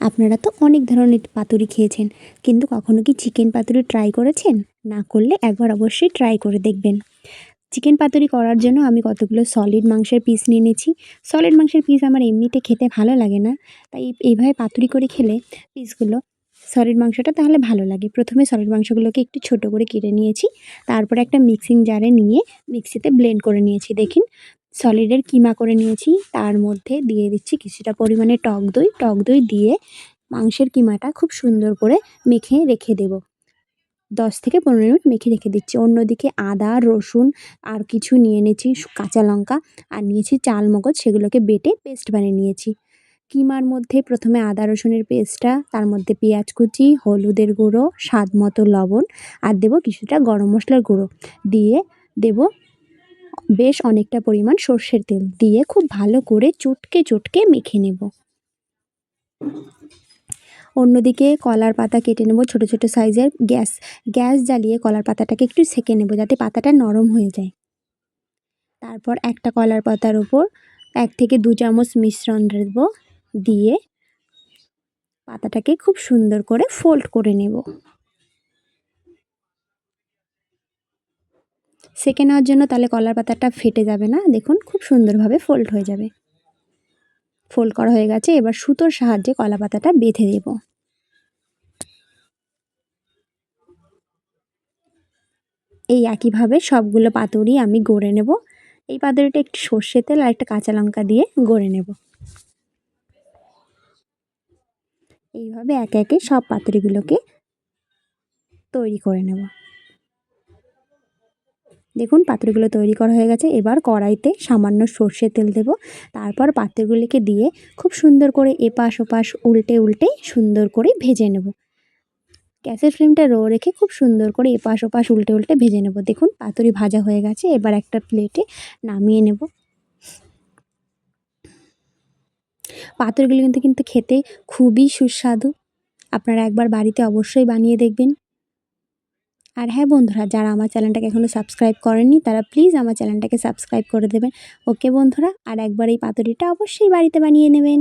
আপনারা তো অনেক ধরনের পাতুরি খেয়েছেন, কিন্তু কখনো কি চিকেন পাতুরি ট্রাই করেছেন? না করলে একবার অবশ্যই ট্রাই করে দেখবেন। চিকেন পাতুরি করার জন্য আমি কতগুলো সলিড মাংসের পিস নিয়ে নিয়েছি। সলিড মাংসের পিস আমার এমনিতে খেতে ভালো লাগে না, তাই এইভাবে পাতুরি করে খেলে পিসগুলো সলিড মাংসটা তাহলে ভালো লাগে। প্রথমে সলিড মাংসগুলোকে একটু ছোট করে কেটে নিয়েছি, তারপরে একটা মিক্সিং জারে নিয়ে মিক্সিতে ব্লেন্ড করে নিয়েছি। দেখুন, সলিডের কিমা করে নিয়েছি, তার মধ্যে দিয়ে দিচ্ছি কিছুটা পরিমাণে টক দই দিয়ে মাংসের কিমাটা খুব সুন্দর করে মেখে রেখে দেব। 10 থেকে 15 মিনিট মেখে রেখে দিচ্ছি। অন্যদিকে আদা, রসুন আর কিছু নিয়ে নিয়েছি, কাঁচা লঙ্কা আর নিয়েছি চালমগজ, সেগুলোকে বেটে পেস্ট বানিয়ে নিয়েছি। কিমার মধ্যে প্রথমে আদা রসুনের পেস্টটা, তার মধ্যে পেঁয়াজ কুচি, হলুদের গুঁড়ো, স্বাদ মতো লবণ আর দেবো কিছুটা গরম মশলার গুঁড়ো, দিয়ে দেবো বেশ অনেকটা পরিমাণ সর্ষের তেল, দিয়ে খুব ভালো করে চটকে মেখে নেব। অন্যদিকে কলার পাতা কেটে নেব ছোট ছোট সাইজের। গ্যাস জ্বালিয়ে কলার পাতাটাকে একটু সেঁকে নেব যাতে পাতাটা নরম হয়ে যায়। তারপর একটা কলার পাতার উপর 1 থেকে 2 চামচ মিশ্রণ দেব, দিয়ে পাতাটাকে খুব সুন্দর করে ফোল্ড করে নেব। সেঁকে নেওয়ার জন্য, তাহলে কলার পাতাটা ফেটে যাবে না। দেখুন, খুব সুন্দরভাবে ফোল্ড হয়ে যাবে। ফোল্ড করা হয়ে গেছে, এবার সুতোর সাহায্যে কলা পাতাটা বেঁধে দেব। এই একইভাবে সবগুলো পাতুরি আমি গড়ে নেব। এই পাতুরিটা একটু সর্ষের তেল আর একটা কাঁচা লঙ্কা দিয়ে গড়ে নেব। এইভাবে একে একে সব পাতুরিগুলোকে তৈরি করে নেব। দেখুন, পাতুরিগুলো তৈরি করা হয়ে গেছে। এবার কড়াইতে সামান্য সর্ষের তেল দেব, তারপর পাতুরিগুলিকে দিয়ে খুব সুন্দর করে এপাশ ওপাশ উল্টে সুন্দর করে ভেজে নেব। গ্যাসের ফ্লেমটা লো রেখে খুব সুন্দর করে এপাশ ওপাশ উল্টে ভেজে নেব। দেখুন, পাতুরি ভাজা হয়ে গেছে, এবার একটা প্লেটে নামিয়ে নেব। পাতুরিগুলো কিন্তু খেতে খুবই সুস্বাদু। আপনারা একবার বাড়িতে অবশ্যই বানিয়ে দেখবেন। আর হ্যাঁ বন্ধুরা, যারা আমার চ্যানেলটাকে এখনও সাবস্ক্রাইব করেননি তারা প্লিজ আমার চ্যানেলটাকে সাবস্ক্রাইব করে দেবেন। ওকে বন্ধুরা, আর একবার এই পাতুরিটা অবশ্যই বাড়িতে বানিয়ে নেবেন।